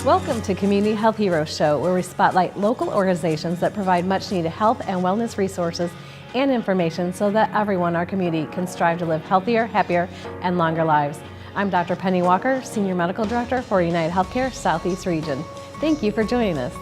Welcome to Community Health Heroes Show, where we spotlight local organizations that provide much needed health and wellness resources and information so that everyone in our community can strive to live healthier, happier, and longer lives. I'm Dr. Penny Walker, Senior Medical Director for United Healthcare Southeast Region. Thank you for joining us.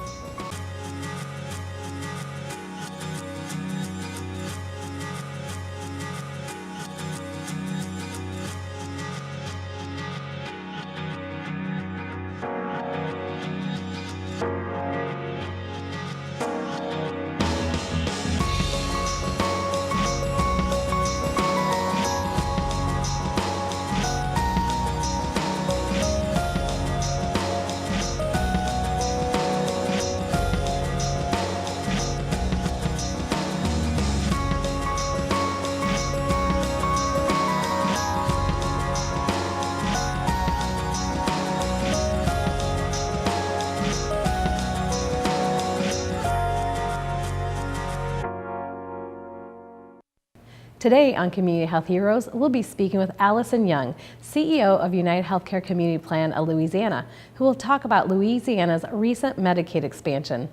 Today on Community Health Heroes, we'll be speaking with Allison Young, CEO of United Healthcare Community Plan of Louisiana, who will talk about Louisiana's recent Medicaid expansion.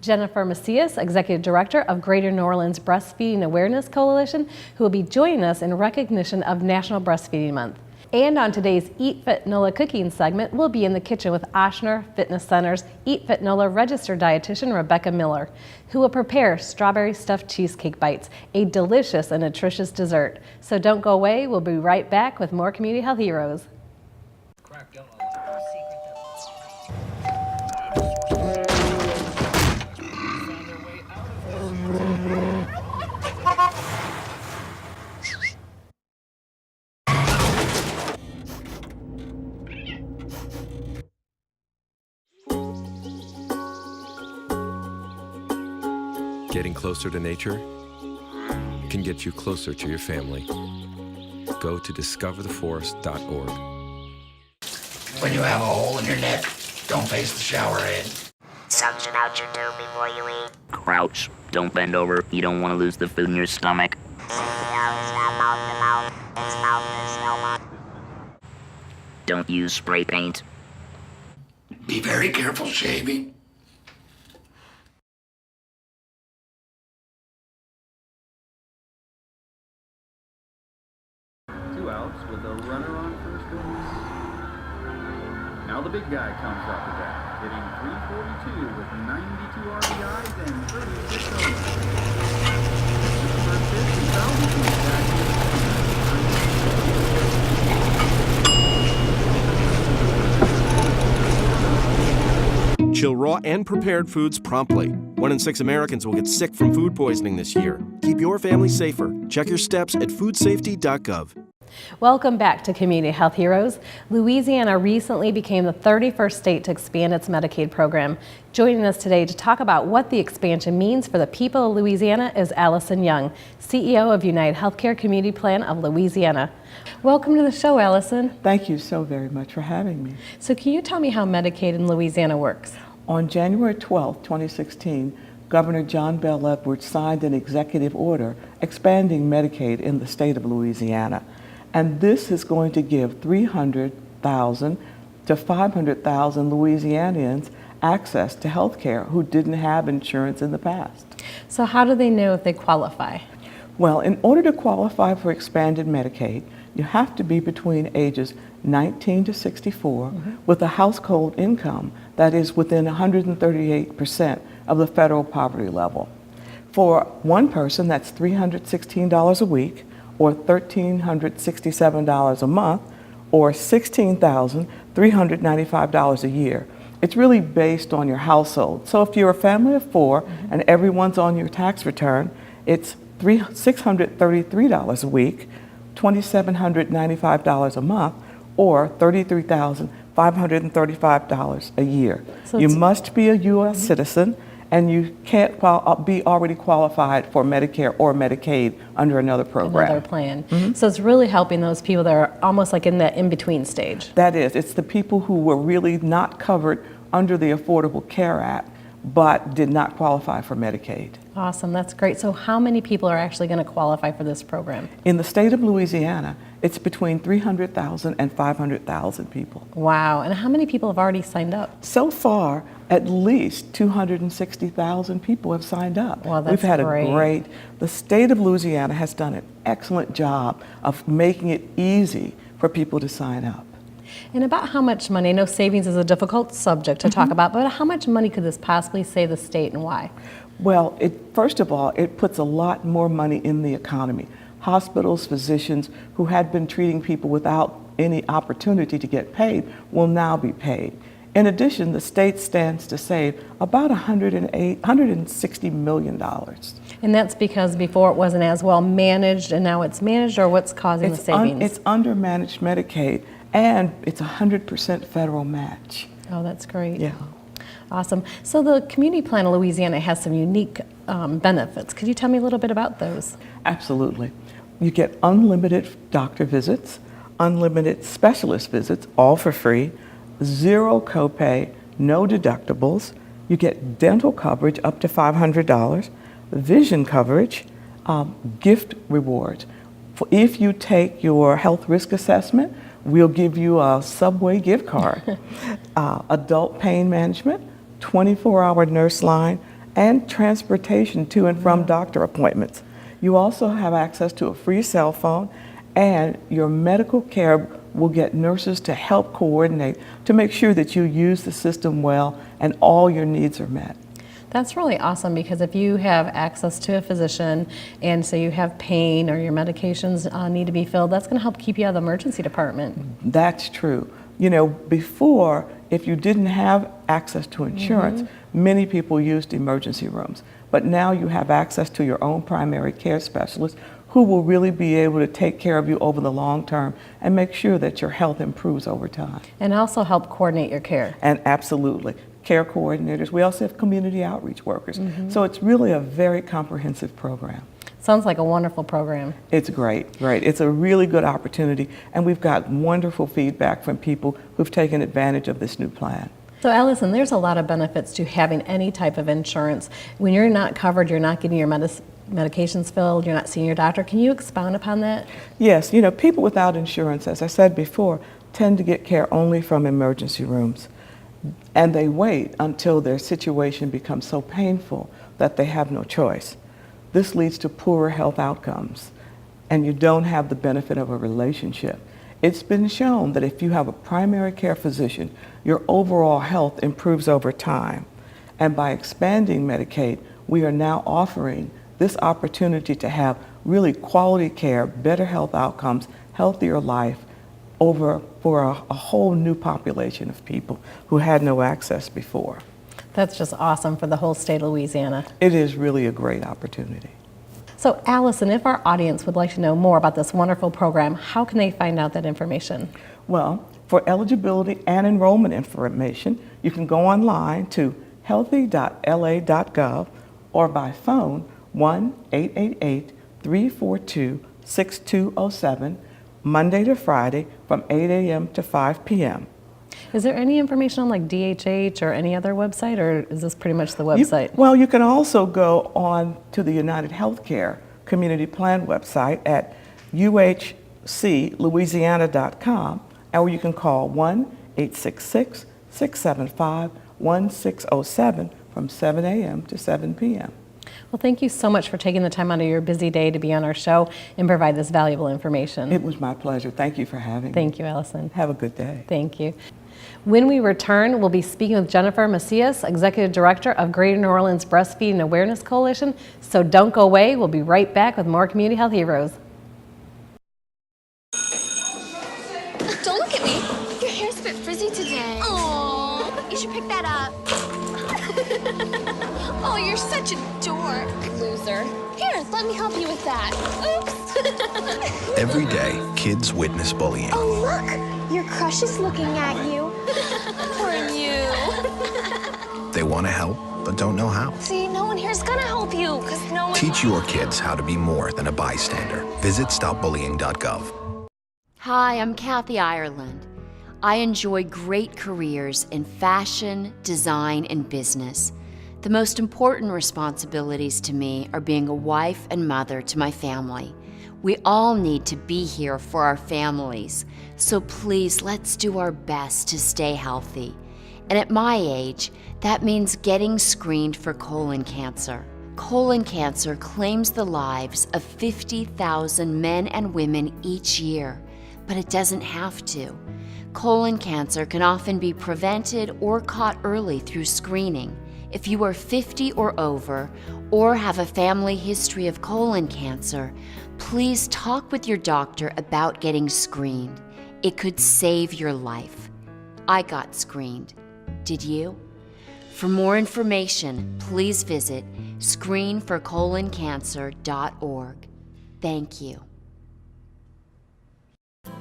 Jennifer Macias, Executive Director of Greater New Orleans Breastfeeding Awareness Coalition, who will be joining us in recognition of National Breastfeeding Month. And on today's Eat Fit NOLA cooking segment, we'll be in the kitchen with Ochsner Fitness Center's Eat Fit NOLA registered dietitian Rebecca Miller, who will prepare strawberry stuffed cheesecake bites, a delicious and nutritious dessert. So don't go away, we'll be right back with more Community Health Heroes. Getting closer to nature can get you closer to your family. Go to discovertheforest.org. When you have a hole in your neck, don't face the shower head. Suction out your tube before you eat. Crouch. Don't bend over. You don't want to lose the food in your stomach. Don't use spray paint. Be very careful shaving. Outs with a runner on first base. Now the big guy comes up to bat, hitting .342 with 92 RBIs and 36 homers. The first pitch is fouled between Chill raw and prepared foods promptly. 1 in 6 Americans will get sick from food poisoning this year. Keep your family safer. Check your steps at foodsafety.gov. Welcome back to Community Health Heroes. Louisiana recently became the 31st state to expand its Medicaid program. Joining us today to talk about what the expansion means for the people of Louisiana is Allison Young, CEO of United Healthcare Community Plan of Louisiana. Welcome to the show, Allison. Thank you so very much for having me. So can you tell me how Medicaid in Louisiana works? On January 12, 2016, Governor John Bel Edwards signed an executive order expanding Medicaid in the state of Louisiana. And this is going to give 300,000 to 500,000 Louisianians access to health care who didn't have insurance in the past. So how do they know if they qualify? Well, in order to qualify for expanded Medicaid, you have to be between ages 19 to 64 with a household income that is within 138% of the federal poverty level. For one person, that's $316 a week, or $1,367 a month, or $16,395 a year. It's really based on your household. So if you're a family of 4 and everyone's on your tax return, it's $633 a week, $2,795 a month, or $33,535 a year. So you must be a U.S. citizen, and you can't be already qualified for Medicare or Medicaid under another program. Another plan. So it's really helping those people that are almost like in that in-between stage. That is. It's the people who were really not covered under the Affordable Care Act, but did not qualify for Medicaid. Awesome, that's great. So how many people are actually going to qualify for this program? In the state of Louisiana, it's between 300,000 and 500,000 people. Wow, and how many people have already signed up? So far, at least 260,000 people have signed up. Well, that's We've had great. the state of Louisiana has done an excellent job of making it easy for people to sign up. And about how much money, I know savings is a difficult subject to talk about, but how much money could this possibly save the state and why? Well, first of all, it puts a lot more money in the economy. Hospitals, physicians who had been treating people without any opportunity to get paid will now be paid. In addition, the state stands to save about $160 million. And that's because before it wasn't as well managed and now it's managed, or what's causing the savings? It's undermanaged Medicaid, and it's 100% federal match. Oh, that's great. Yeah. Awesome. So the Community Plan of Louisiana has some unique benefits. Could you tell me a little bit about those? Absolutely. You get unlimited doctor visits, unlimited specialist visits, all for free, zero copay, no deductibles. You get dental coverage up to $500, vision coverage, gift rewards. If you take your health risk assessment, we'll give you a Subway gift card, adult pain management, 24-hour nurse line, and transportation to and from doctor appointments. You also have access to a free cell phone, and your medical care will get nurses to help coordinate to make sure that you use the system well and all your needs are met. That's really awesome, because if you have access to a physician and say you have pain or your medications need to be filled, that's going to help keep you out of the emergency department. That's true. You know, before, if you didn't have access to insurance, many people used emergency rooms. But now you have access to your own primary care specialist who will really be able to take care of you over the long term and make sure that your health improves over time. And also help coordinate your care. And absolutely. Care coordinators. We also have community outreach workers. So it's really a very comprehensive program. Sounds like a wonderful program. It's great. It's a really good opportunity, and we've got wonderful feedback from people who've taken advantage of this new plan. So Allison, there's a lot of benefits to having any type of insurance. When you're not covered, you're not getting your medications filled, you're not seeing your doctor. Can you expound upon that? Yes, you know, people without insurance, as I said before, tend to get care only from emergency rooms. And they wait until their situation becomes so painful that they have no choice. This leads to poorer health outcomes, and you don't have the benefit of a relationship. It's been shown that if you have a primary care physician, your overall health improves over time. And by expanding Medicaid, we are now offering this opportunity to have really quality care, better health outcomes, healthier life for a whole new population of people who had no access before. That's just awesome for the whole state of Louisiana. It is really a great opportunity. So Allison, if our audience would like to know more about this wonderful program, how can they find out that information? Well, for eligibility and enrollment information, you can go online to healthy.la.gov or by phone 1-888-342-6207, Monday to Friday from 8 a.m. to 5 p.m. Is there any information on like DHH or any other website, or is this pretty much the website? You can also go on to the United Healthcare Community Plan website at uhclouisiana.com, or you can call 1-866-675-1607 from 7 a.m. to 7 p.m. Well, thank you so much for taking the time out of your busy day to be on our show and provide this valuable information. It was my pleasure. Thank you for having me. Thank you, Allison. Have a good day. Thank you. When we return, we'll be speaking with Jennifer Macias, Executive Director of Greater New Orleans Breastfeeding Awareness Coalition. So don't go away. We'll be right back with more Community Health Heroes. Don't look at me. Your hair's a bit frizzy today. Oh, you should pick that up. Oh, you're such a dork. Loser. Here, let me help you with that. Oops. Every day, kids witness bullying. Oh, look. Your crush is looking at you. Poor you. They want to help, but don't know how. See, no one here's gonna help you, because no one... Teach your kids how to be more than a bystander. Visit stopbullying.gov. Hi, I'm Kathy Ireland. I enjoy great careers in fashion, design, and business. The most important responsibilities to me are being a wife and mother to my family. We all need to be here for our families, so please let's do our best to stay healthy. And at my age, that means getting screened for colon cancer. Colon cancer claims the lives of 50,000 men and women each year, but it doesn't have to. Colon cancer can often be prevented or caught early through screening. If you are 50 or over, or have a family history of colon cancer, please talk with your doctor about getting screened. It could save your life. I got screened. Did you? For more information, please visit screenforcoloncancer.org. Thank you.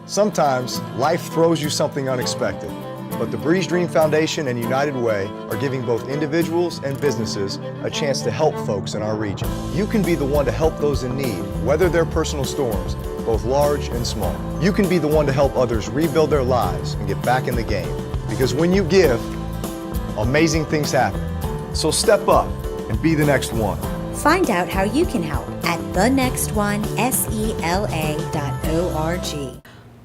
Sometimes life throws you something unexpected, but the Breeze Dream Foundation and United Way are giving both individuals and businesses a chance to help folks in our region. You can be the one to help those in need, weather their personal storms, both large and small. You can be the one to help others rebuild their lives and get back in the game. Because when you give, amazing things happen. So step up and be the next one. Find out how you can help at thenextonesela.org.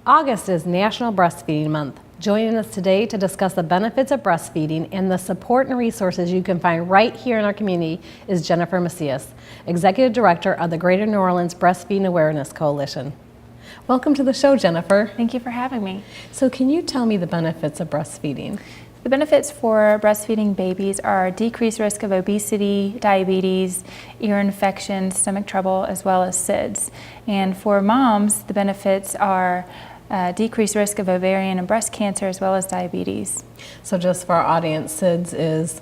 August is National Breastfeeding Month. Joining us today to discuss the benefits of breastfeeding and the support and resources you can find right here in our community is Jennifer Macias, Executive Director of the Greater New Orleans Breastfeeding Awareness Coalition. Welcome to the show, Jennifer. Thank you for having me. So can you tell me the benefits of breastfeeding? The benefits for breastfeeding babies are decreased risk of obesity, diabetes, ear infections, stomach trouble, as well as SIDS. And for moms, the benefits are decreased risk of ovarian and breast cancer, as well as diabetes. So just for our audience, SIDS is?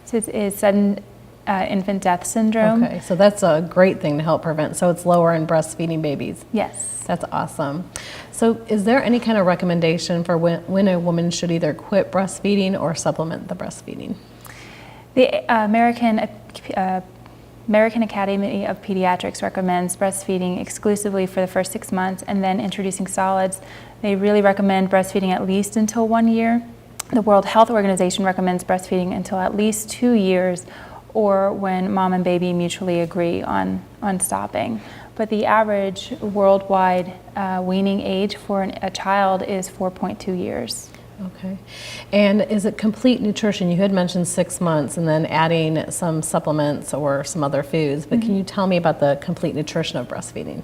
SIDS is sudden infant death syndrome. Okay, so that's a great thing to help prevent. So it's lower in breastfeeding babies. Yes. That's awesome. So is there any kind of recommendation for when a woman should either quit breastfeeding or supplement the breastfeeding? The American Academy of Pediatrics recommends breastfeeding exclusively for the first 6 months and then introducing solids. They really recommend breastfeeding at least until 1 year. The World Health Organization recommends breastfeeding until at least 2 years, or when mom and baby mutually agree on stopping. But the average worldwide weaning age for a child is 4.2 years. Okay. And is it complete nutrition? You had mentioned 6 months and then adding some supplements or some other foods, but can you tell me about the complete nutrition of breastfeeding?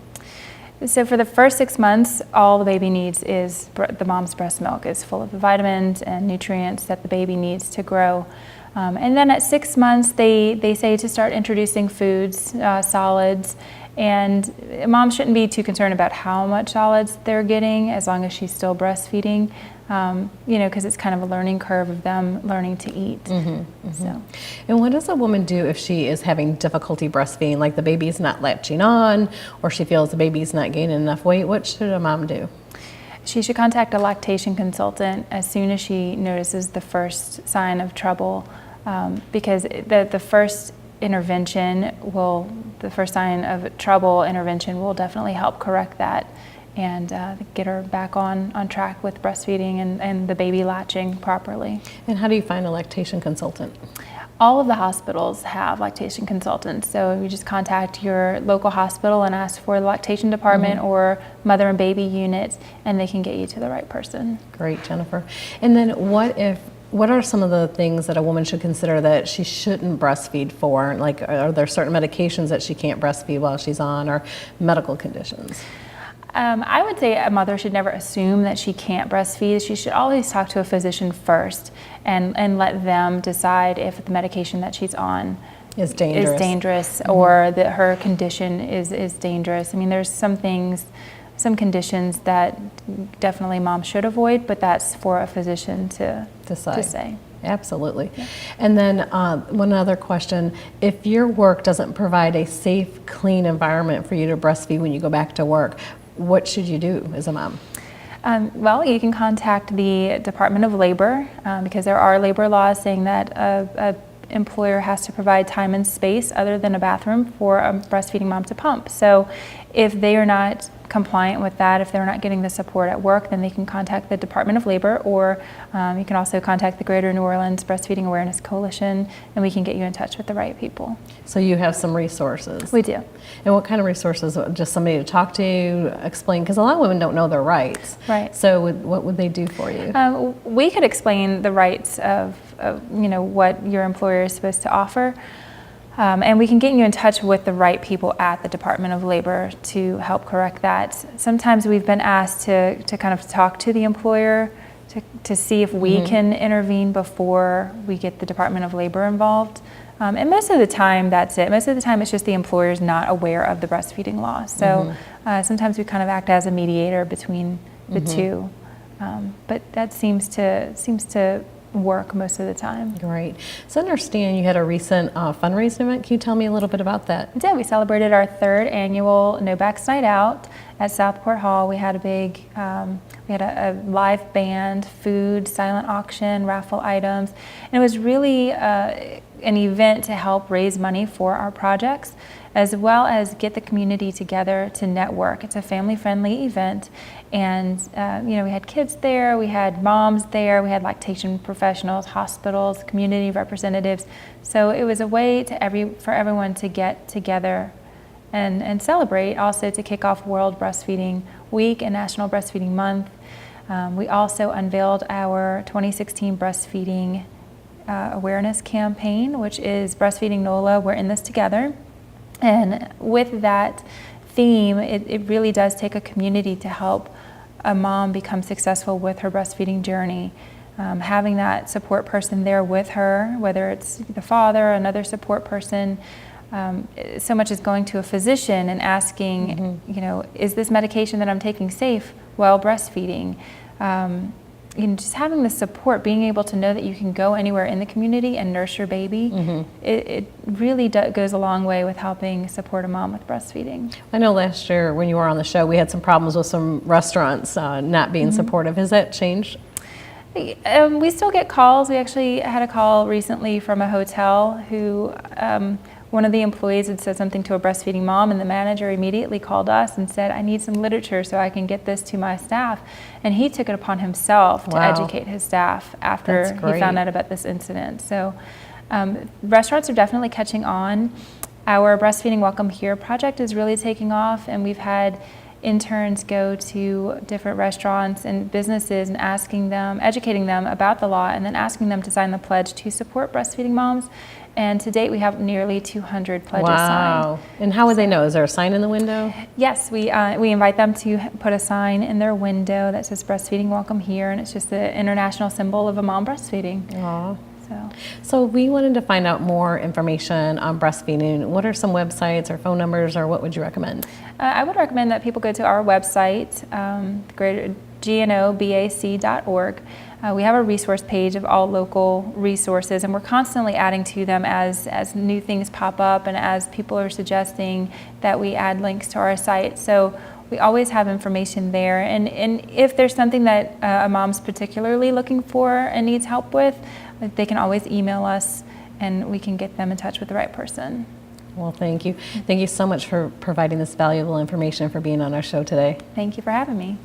So for the first 6 months, all the baby needs is the mom's breast milk is full of the vitamins and nutrients that the baby needs to grow. And then at 6 months, they say to start introducing foods, solids, and mom shouldn't be too concerned about how much solids they're getting as long as she's still breastfeeding, because it's kind of a learning curve of them learning to eat. So. And what does a woman do if she is having difficulty breastfeeding, like the baby's not latching on, or she feels the baby's not gaining enough weight? What should a mom do? She should contact a lactation consultant as soon as she notices the first sign of trouble, because the first sign of trouble intervention will definitely help correct that and get her back on track with breastfeeding and the baby latching properly. And how do you find a lactation consultant? All of the hospitals have lactation consultants, so you just contact your local hospital and ask for the lactation department or mother and baby unit, and they can get you to the right person. Great, Jennifer. And then what are some of the things that a woman should consider that she shouldn't breastfeed for? Like, are there certain medications that she can't breastfeed while she's on, or medical conditions? I would say a mother should never assume that she can't breastfeed. She should always talk to a physician first and let them decide if the medication that she's on is dangerous, or that her condition is dangerous. I mean, there's some conditions that definitely mom should avoid, but that's for a physician to say. Absolutely. Yeah. And then one other question, if your work doesn't provide a safe, clean environment for you to breastfeed when you go back to work, what should you do as a mom? Well, you can contact the Department of Labor because there are labor laws saying that a employer has to provide time and space other than a bathroom for a breastfeeding mom to pump. So If they are not compliant with that, if they're not getting the support at work, then they can contact the Department of Labor, or you can also contact the Greater New Orleans Breastfeeding Awareness Coalition, and we can get you in touch with the right people. So you have some resources. We do. And what kind of resources? Just somebody to talk to, explain, because a lot of women don't know their rights. Right. So what would they do for you? We could explain the rights of what your employer is supposed to offer. And we can get you in touch with the right people at the Department of Labor to help correct that. Sometimes we've been asked to kind of talk to the employer to see if we can intervene before we get the Department of Labor involved. And most of the time, that's it. Most of the time, it's just the employer's not aware of the breastfeeding law. So sometimes we kind of act as a mediator between the two. But that seems to work most of the time. Great. So I understand you had a recent fundraising event. Can you tell me a little bit about that? We did. We celebrated our 3rd annual No Backs Night Out at Southport Hall. We had a big, we had a live band, food, silent auction, raffle items, and it was really an event to help raise money for our projects, as well as get the community together to network. It's a family-friendly event, and we had kids there, we had moms there, we had lactation professionals, hospitals, community representatives. So it was a way for everyone to get together and celebrate, also to kick off World Breastfeeding Week and National Breastfeeding Month. We also unveiled our 2016 breastfeeding awareness campaign, which is Breastfeeding NOLA, We're in This Together. And with that theme, it really does take a community to help a mom become successful with her breastfeeding journey. Having that support person there with her, whether it's the father, another support person, so much as going to a physician and asking, is this medication that I'm taking safe while breastfeeding? Just having the support, being able to know that you can go anywhere in the community and nurse your baby, it really goes a long way with helping support a mom with breastfeeding. I know last year when you were on the show, we had some problems with some restaurants not being supportive. Has that changed? We still get calls. We actually had a call recently from a hotel who one of the employees had said something to a breastfeeding mom, and the manager immediately called us and said, I need some literature so I can get this to my staff. And he took it upon himself to educate his staff after he found out about this incident. So restaurants are definitely catching on. Our Breastfeeding Welcome Here project is really taking off, and we've had interns go to different restaurants and businesses and educating them about the law, and then asking them to sign the pledge to support breastfeeding moms. And to date, we have nearly 200 pledges signed. And how would they know? Is there a sign in the window? Yes, we invite them to put a sign in their window that says Breastfeeding Welcome Here, and it's just the international symbol of a mom breastfeeding. Aww. So we wanted to find out more information on breastfeeding. What are some websites or phone numbers, or what would you recommend? I would recommend that people go to our website, GNOBAC.org. We have a resource page of all local resources, and we're constantly adding to them as new things pop up and as people are suggesting that we add links to our site. So we always have information there, and if there's something that a mom's particularly looking for and needs help with, they can always email us and we can get them in touch with the right person. Well, thank you. Thank you so much for providing this valuable information and for being on our show today. Thank you for having me.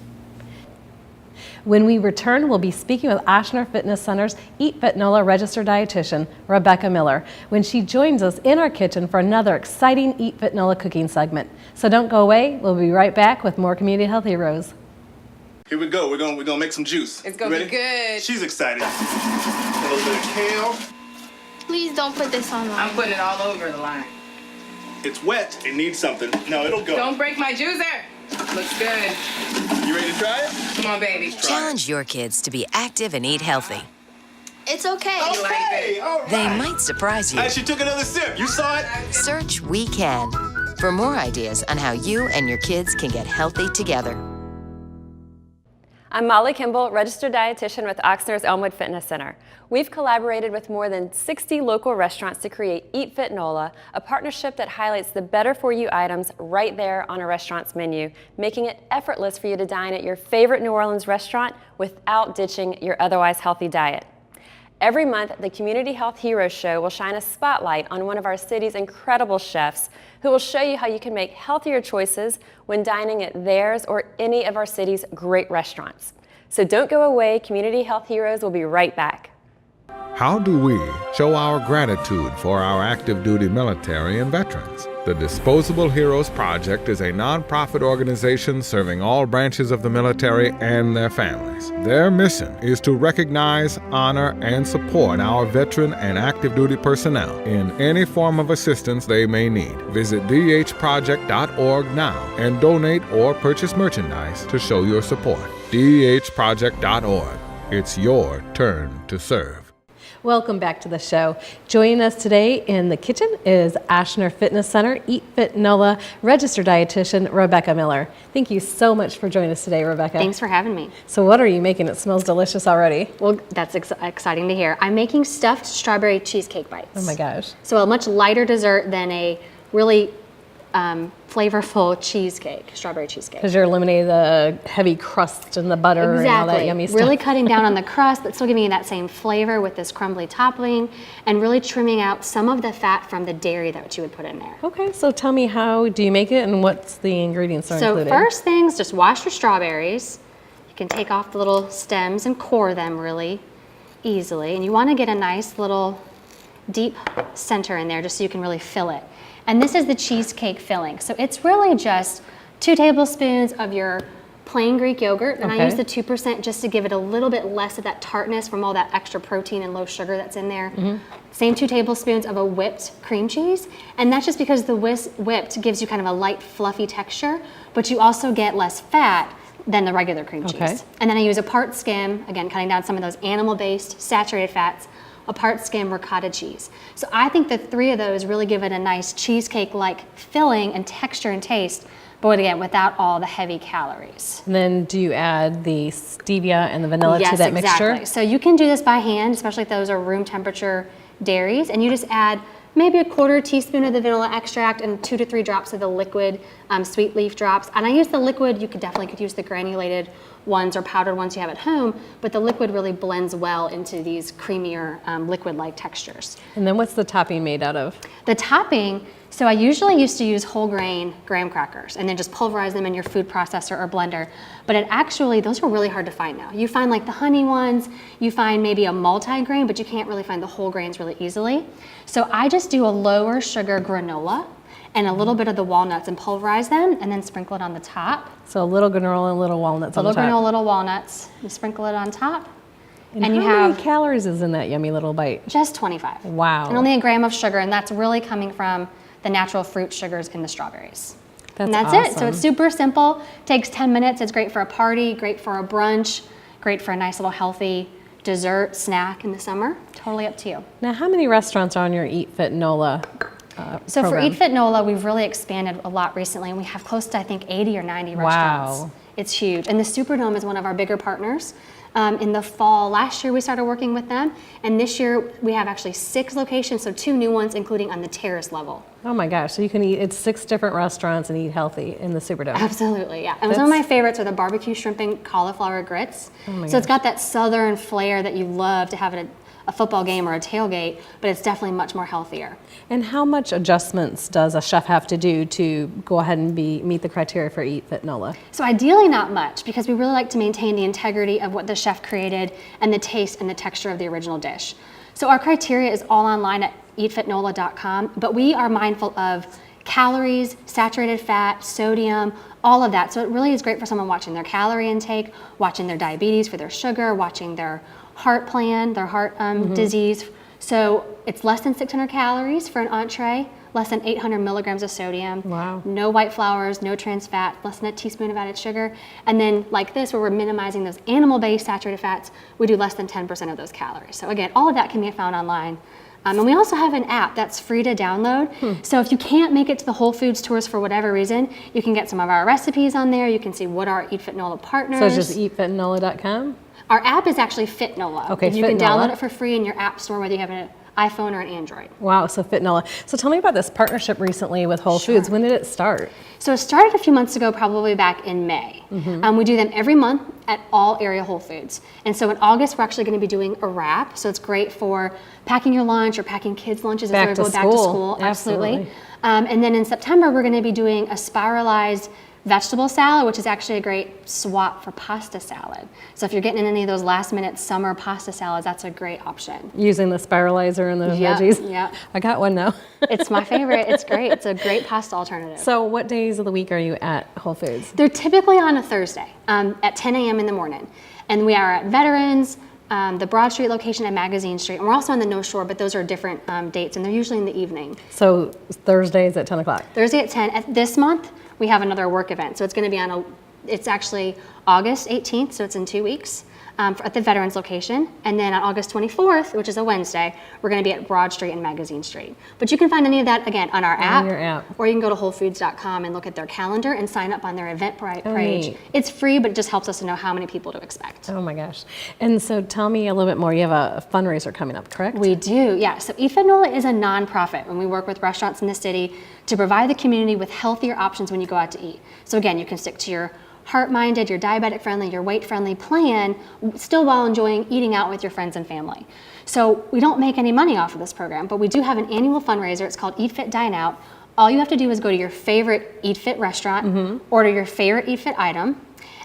When we return, we'll be speaking with Ochsner Fitness Center's Eat Fit NOLA registered dietitian, Rebecca Miller, when she joins us in our kitchen for another exciting Eat Fit NOLA cooking segment. So don't go away. We'll be right back with more Community Health Heroes. Here we go. We're gonna make some juice. It's gonna be good. She's excited. A little bit of kale. Please don't put this on line. I'm putting it all over the line. It's wet. It needs something. No, it'll go. Don't break my juicer. Looks good. You ready to try it? Come on, baby. Challenge your kids to be active and eat healthy. It's okay. Okay, all right. They might surprise you. She took another sip. You saw it? Search We Can for more ideas on how you and your kids can get healthy together. I'm Molly Kimball, registered dietitian with Ochsner's Elmwood Fitness Center. We've collaborated with more than 60 local restaurants to create Eat Fit NOLA, a partnership that highlights the better for you items right there on a restaurant's menu, making it effortless for you to dine at your favorite New Orleans restaurant without ditching your otherwise healthy diet. Every month, the Community Health Heroes Show will shine a spotlight on one of our city's incredible chefs who will show you how you can make healthier choices when dining at theirs or any of our city's great restaurants. So don't go away, Community Health Heroes will be right back. How do we show our gratitude for our active duty military and veterans? The Disposable Heroes Project is a nonprofit organization serving all branches of the military and their families. Their mission is to recognize, honor, and support our veteran and active duty personnel in any form of assistance they may need. Visit dhproject.org now and donate or purchase merchandise to show your support. dhproject.org. It's your turn to serve. Welcome back to the show. Joining us today in the kitchen is Ashner Fitness Center Eat Fit NOLA registered dietitian Rebecca Miller. Thank you so much for joining us today, Rebecca. Thanks for having me. So what are you making? It smells delicious already. Well, that's exciting to hear. I'm making stuffed strawberry cheesecake bites. Oh my gosh. So a much lighter dessert than a really flavorful cheesecake, strawberry cheesecake. Because you're eliminating the heavy crust and the butter and all that yummy stuff. Really cutting down on the crust, but still giving you that same flavor with this crumbly topping, and really trimming out some of the fat from the dairy that you would put in there. Okay, so tell me, how do you make it and what's the ingredients are included? So first things, just wash your strawberries. You can take off the little stems and core them really easily. And you want to get a nice little deep center in there just so you can really fill it. And this is the cheesecake filling. So it's really just 2 tablespoons of your plain Greek yogurt. And I use the 2% just to give it a little bit less of that tartness from all that extra protein and low sugar that's in there. Same 2 tablespoons of a whipped cream cheese. And that's just because the whipped gives you kind of a light, fluffy texture, but you also get less fat than the regular cream cheese. And then I use a part skim, again, cutting down some of those animal-based saturated fats, a part skim ricotta cheese. So I think the 3 of those really give it a nice cheesecake-like filling and texture and taste, but again, without all the heavy calories. And then do you add the stevia and the vanilla to that mixture? Exactly. So you can do this by hand, especially if those are room temperature dairies, and you just add maybe a 1/4 teaspoon of the vanilla extract and 2 to 3 drops of the liquid sweet leaf drops. And I use the liquid. You could use the granulated ones or powdered ones you have at home, but the liquid really blends well into these creamier liquid-like textures. And then what's the topping made out of? The topping, so I usually used to use whole grain graham crackers and then just pulverize them in your food processor or blender, but those are really hard to find now. You find like the honey ones, you find maybe a multi-grain, but you can't really find the whole grains really easily. So I just do a lower sugar granola and a little bit of the walnuts and pulverize them and then sprinkle it on the top. So a little granola and a little walnuts on the top. A little granola, little walnuts, you sprinkle it on top. And you how many calories is in that yummy little bite? Just 25. Wow. And only a gram of sugar, and that's really coming from the natural fruit sugars in the strawberries. That's awesome. It. So it's super simple, takes 10 minutes. It's great for a party, great for a brunch, great for a nice little healthy dessert, snack in the summer. Totally up to you. Now, how many restaurants are on your Eat Fit NOLA So program? for Eat Fit NOLA, we've really expanded a lot recently, and we have close to, I think, 80 or 90 restaurants. Wow. It's huge. And the Superdome is one of our bigger partners. In the fall, last year we started working with them, and this year we have actually 6 locations, so 2 new ones, including on the terrace level. Oh my gosh, so you can eat, it's 6 different restaurants and eat healthy in the Superdome. Absolutely, yeah. And some of my favorites are the barbecue shrimp and cauliflower grits. Oh my so it's gosh. got that southern flair that you love to have at a football game or a tailgate, but it's definitely much more healthier. And how much adjustments does a chef have to do to go ahead and meet the criteria for Eat Fit NOLA? So ideally not much, because we really like to maintain the integrity of what the chef created and the taste and the texture of the original dish. So our criteria is all online at eatfitnola.com, but we are mindful of calories, saturated fat, sodium, all of that. So it really is great for someone watching their calorie intake, watching their diabetes for their sugar, watching their heart plan, their heart disease. So it's less than 600 calories for an entree, less than 800 milligrams of sodium. Wow. No white flours, no trans fat, less than a teaspoon of added sugar. And then like this, where we're minimizing those animal-based saturated fats, we do less than 10% of those calories. So again, all of that can be found online. And we also have an app that's free to download. So if you can't make it to the Whole Foods tours for whatever reason, you can get some of our recipes on there. You can see what are Eat Fit NOLA partners. So it's just eatfitnola.com? Our app is actually Fit NOLA. Okay, you Fit can NOLA. download it for free in your app store, whether you have iPhone or an Android. Wow, so Fitnola. So tell me about this partnership recently with Whole Foods. When did it start? So it started a few months ago, probably back in May. We do them every month at all area Whole Foods. And so in August, we're actually going to be doing a wrap. So it's great for packing your lunch or packing kids' lunches as they're going back to school. Absolutely. And then in September, we're going to be doing a spiralized vegetable salad, which is actually a great swap for pasta salad. So if you're getting in any of those last minute summer pasta salads, that's a great option. Using the spiralizer and those veggies? Yeah. I got one now. It's my favorite. It's great. It's a great pasta alternative. So what days of the week are you at Whole Foods? They're typically on a Thursday at 10 a.m. in the morning. And we are at Veterans, the Broad Street location and Magazine Street. And we're also on the North Shore, but those are different dates, and they're usually in the evening. So Thursdays at 10 o'clock? Thursday at 10. This month, we have another work event. So it's going to be it's actually August 18th, so it's in 2 weeks, at the Veterans location. And then on August 24th, which is a Wednesday, we're going to be at Broad Street and Magazine Street. But you can find any of that, again, on our app. On your app. Or you can go to WholeFoods.com and look at their calendar and sign up on their event page. neat. It's free, but it just helps us to know how many people to expect. Oh my gosh. And so tell me a little bit more. You have a fundraiser coming up, correct? We do, yeah. So Eat Fit NOLA is a nonprofit, and we work with restaurants in the city to provide the community with healthier options when you go out to eat. So again, you can stick to your heart-minded, your diabetic-friendly, your weight-friendly plan, still while enjoying eating out with your friends and family. So we don't make any money off of this program, but we do have an annual fundraiser. It's called Eat Fit Dine Out. All you have to do is go to your favorite Eat Fit restaurant, order your favorite Eat Fit item,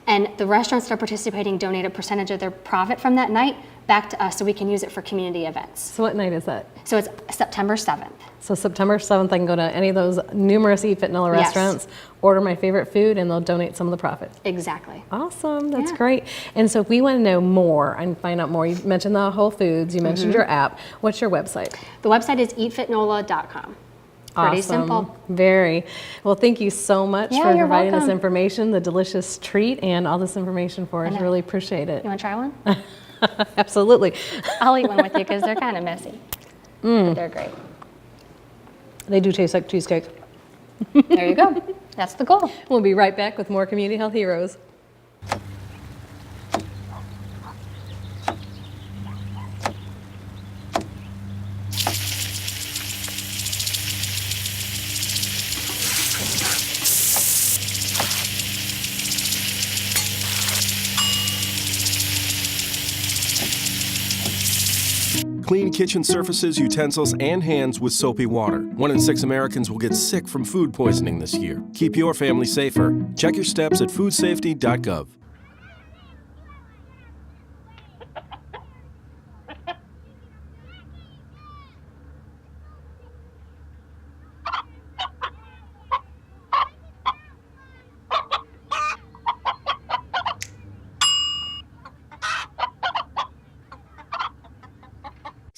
and the restaurants that are participating donate a percentage of their profit from that night back to us so we can use it for community events. So what night is that? So it's September 7th. So September 7th, I can go to any of those numerous Eat Fit NOLA restaurants, order my favorite food, and they'll donate some of the profit. Exactly. Awesome, that's great. And so if we want to know more and find out more, you mentioned the Whole Foods, you mentioned your app. What's your website? The website is eatfitnola.com. Pretty simple. Very. Well, thank you so much for you're providing this welcome. information, the delicious treat, and all this information for us. Really appreciate it. You want to try one? Absolutely. I'll eat one with you because they're kind of messy. But they're great. They do taste like cheesecake. There you go. That's the goal. We'll be right back with more Community Health Heroes. Clean kitchen surfaces, utensils, and hands with soapy water. 1 in 6 Americans will get sick from food poisoning this year. Keep your family safer. Check your steps at foodsafety.gov.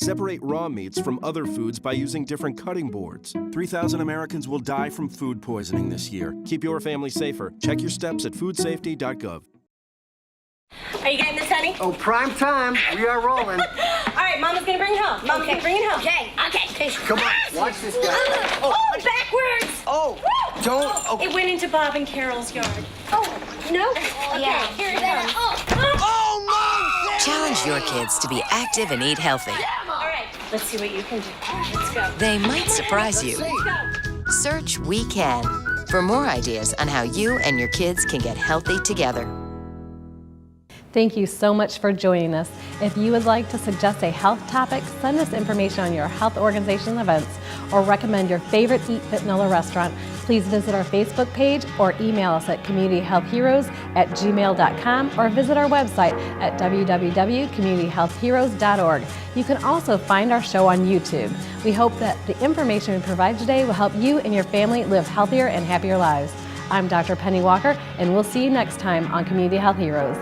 Separate raw meats from other foods by using different cutting boards. 3,000 Americans will die from food poisoning this year. Keep your family safer. Check your steps at foodsafety.gov. Are you getting this, honey? Oh, prime time. We are rolling. All right, Mama's gonna bring it home. Mama's gonna bring it home. Okay. Come on, watch this guy. Oh, backwards! Oh, don't. Okay. It went into Bob and Carol's yard. Oh, no? Okay, Yeah. here it comes. Oh, no! Challenge your kids to be active and eat healthy. All right, let's see what you can do. Let's go. They might surprise you. Let's go. Search We Can for more ideas on how you and your kids can get healthy together. Thank you so much for joining us. If you would like to suggest a health topic, send us information on your health organization events, or recommend your favorite Eat Fit NOLA restaurant, please visit our Facebook page or email us at communityhealthheroes@gmail.com or visit our website at www.communityhealthheroes.org. You can also find our show on YouTube. We hope that the information we provide today will help you and your family live healthier and happier lives. I'm Dr. Penny Walker, and we'll see you next time on Community Health Heroes.